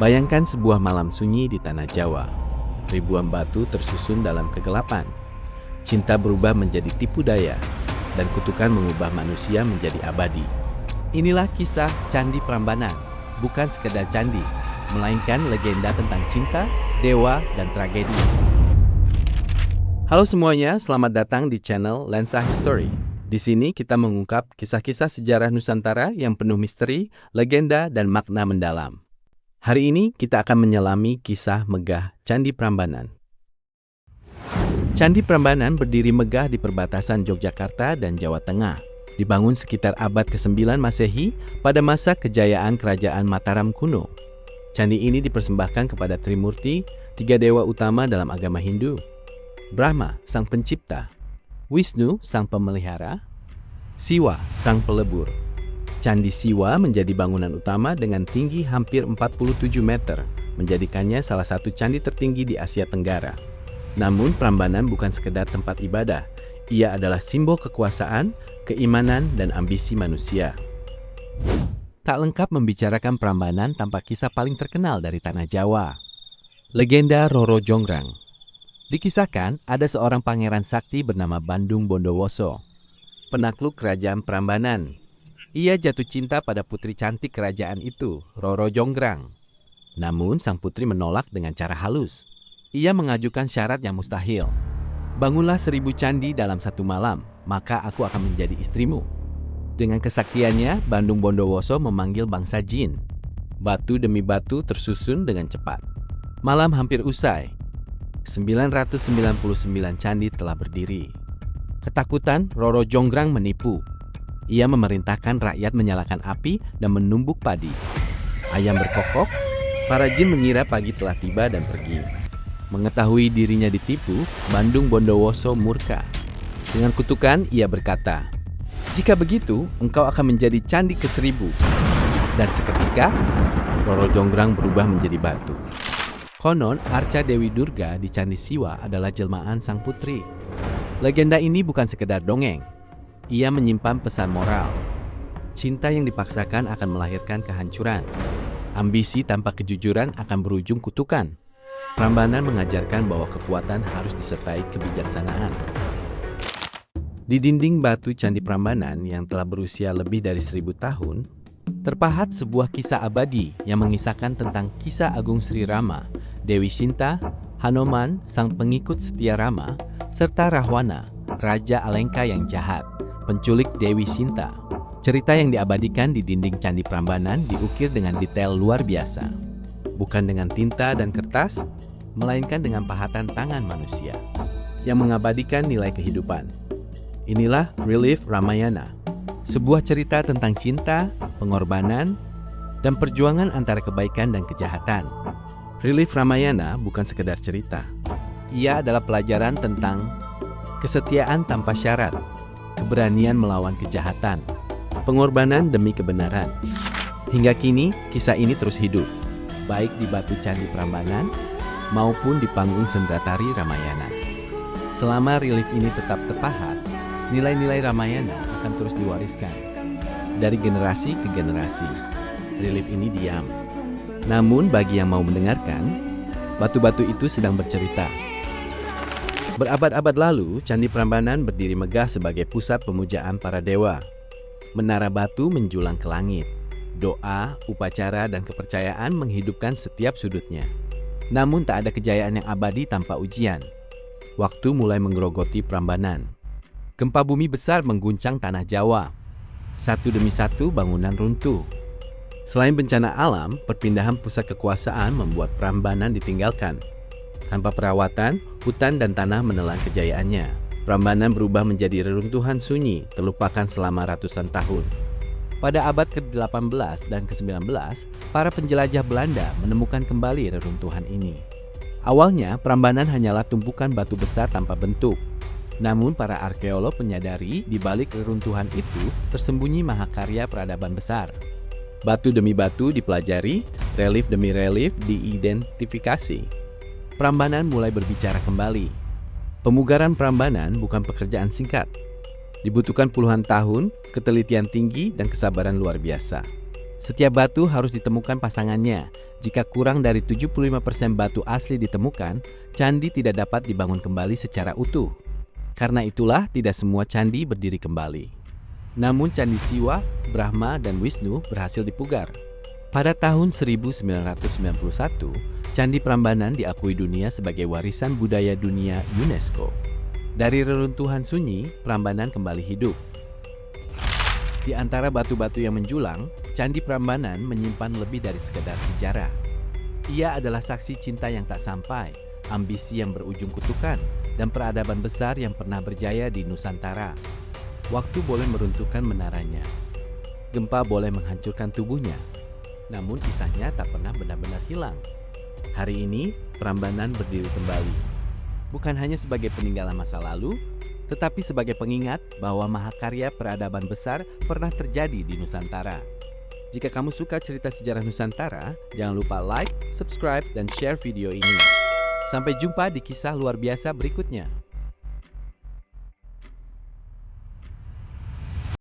Bayangkan sebuah malam sunyi di tanah Jawa. Ribuan batu tersusun dalam kegelapan. Cinta berubah menjadi tipu daya, dan kutukan mengubah manusia menjadi abadi. Inilah kisah Candi Prambanan, bukan sekedar candi, melainkan legenda tentang cinta, dewa, dan tragedi. Halo semuanya, selamat datang di channel Lensa History. Di sini kita mengungkap kisah-kisah sejarah Nusantara yang penuh misteri, legenda, dan makna mendalam. Hari ini kita akan menyelami kisah megah Candi Prambanan. Candi Prambanan berdiri megah di perbatasan Yogyakarta dan Jawa Tengah. Dibangun sekitar abad ke-9 Masehi pada masa kejayaan Kerajaan Mataram kuno. Candi ini dipersembahkan kepada Trimurti, tiga dewa utama dalam agama Hindu. Brahma, sang pencipta, Wisnu, sang pemelihara, Siwa, sang pelebur. Candi Siwa menjadi bangunan utama dengan tinggi hampir 47 meter, menjadikannya salah satu candi tertinggi di Asia Tenggara. Namun Prambanan bukan sekedar tempat ibadah, ia adalah simbol kekuasaan, keimanan, dan ambisi manusia. Tak lengkap membicarakan Prambanan tanpa kisah paling terkenal dari tanah Jawa. Legenda Roro Jonggrang. Dikisahkan ada seorang pangeran sakti bernama Bandung Bondowoso, penakluk kerajaan Prambanan. Ia jatuh cinta pada putri cantik kerajaan itu, Roro Jonggrang. Namun sang putri menolak dengan cara halus. Ia mengajukan syarat yang mustahil. Bangunlah 1000 candi dalam satu malam, maka aku akan menjadi istrimu. Dengan kesaktiannya, Bandung Bondowoso memanggil bangsa jin. Batu demi batu tersusun dengan cepat. Malam hampir usai. 999 candi telah berdiri. Ketakutan, Roro Jonggrang menipu. Ia memerintahkan rakyat menyalakan api dan menumbuk padi. Ayam berkokok, para jin mengira pagi telah tiba dan pergi. Mengetahui dirinya ditipu, Bandung Bondowoso murka. Dengan kutukan, ia berkata, "Jika begitu, engkau akan menjadi candi ke-1000." Dan seketika, Roro Jonggrang berubah menjadi batu. Konon, Arca Dewi Durga di Candi Siwa adalah jelmaan sang putri. Legenda ini bukan sekedar dongeng. Ia menyimpan pesan moral. Cinta yang dipaksakan akan melahirkan kehancuran. Ambisi tanpa kejujuran akan berujung kutukan. Prambanan mengajarkan bahwa kekuatan harus disertai kebijaksanaan. Di dinding batu Candi Prambanan yang telah berusia lebih dari 1000 tahun, terpahat sebuah kisah abadi yang mengisahkan tentang kisah Agung Sri Rama, Dewi Sinta, Hanoman, sang pengikut setia Rama, serta Rahwana, Raja Alengka yang jahat, penculik Dewi Sinta. Cerita yang diabadikan di dinding Candi Prambanan diukir dengan detail luar biasa. Bukan dengan tinta dan kertas, melainkan dengan pahatan tangan manusia yang mengabadikan nilai kehidupan. Inilah Relief Ramayana, sebuah cerita tentang cinta, pengorbanan, dan perjuangan antara kebaikan dan kejahatan. Relief Ramayana bukan sekedar cerita. Ia adalah pelajaran tentang kesetiaan tanpa syarat, keberanian melawan kejahatan, pengorbanan demi kebenaran. Hingga kini, kisah ini terus hidup, baik di batu Candi Prambanan maupun di panggung Sendratari Ramayana. Selama relief ini tetap terpahat, nilai-nilai Ramayana akan terus diwariskan. Dari generasi ke generasi, relief ini diam. Namun bagi yang mau mendengarkan, batu-batu itu sedang bercerita. Berabad-abad lalu, Candi Prambanan berdiri megah sebagai pusat pemujaan para dewa. Menara batu menjulang ke langit. Doa, upacara, dan kepercayaan menghidupkan setiap sudutnya. Namun tak ada kejayaan yang abadi tanpa ujian. Waktu mulai menggerogoti Prambanan. Gempa bumi besar mengguncang tanah Jawa. Satu demi satu bangunan runtuh. Selain bencana alam, perpindahan pusat kekuasaan membuat Prambanan ditinggalkan. Tanpa perawatan, hutan dan tanah menelan kejayaannya. Prambanan berubah menjadi reruntuhan sunyi, terlupakan selama ratusan tahun. Pada abad ke-18 dan ke-19, para penjelajah Belanda menemukan kembali reruntuhan ini. Awalnya, Prambanan hanyalah tumpukan batu besar tanpa bentuk. Namun para arkeolog menyadari di balik reruntuhan itu tersembunyi mahakarya peradaban besar. Batu demi batu dipelajari, relief demi relief diidentifikasi. Prambanan mulai berbicara kembali. Pemugaran Prambanan bukan pekerjaan singkat. Dibutuhkan puluhan tahun, ketelitian tinggi, dan kesabaran luar biasa. Setiap batu harus ditemukan pasangannya, Jika kurang dari 75% batu asli ditemukan, candi tidak dapat dibangun kembali secara utuh. Karena itulah tidak semua candi berdiri kembali. Namun Candi Siwa, Brahma, dan Wisnu berhasil dipugar. Pada tahun 1991, Candi Prambanan diakui dunia sebagai warisan budaya dunia UNESCO. Dari reruntuhan sunyi, Prambanan kembali hidup. Di antara batu-batu yang menjulang, Candi Prambanan menyimpan lebih dari sekedar sejarah. Ia adalah saksi cinta yang tak sampai, ambisi yang berujung kutukan, dan peradaban besar yang pernah berjaya di Nusantara. Waktu boleh meruntuhkan menaranya. Gempa boleh menghancurkan tubuhnya. Namun kisahnya tak pernah benar-benar hilang. Hari ini, Prambanan berdiri kembali. Bukan hanya sebagai peninggalan masa lalu, tetapi sebagai pengingat bahwa mahakarya peradaban besar pernah terjadi di Nusantara. Jika kamu suka cerita sejarah Nusantara, jangan lupa like, subscribe, dan share video ini. Sampai jumpa di kisah luar biasa berikutnya.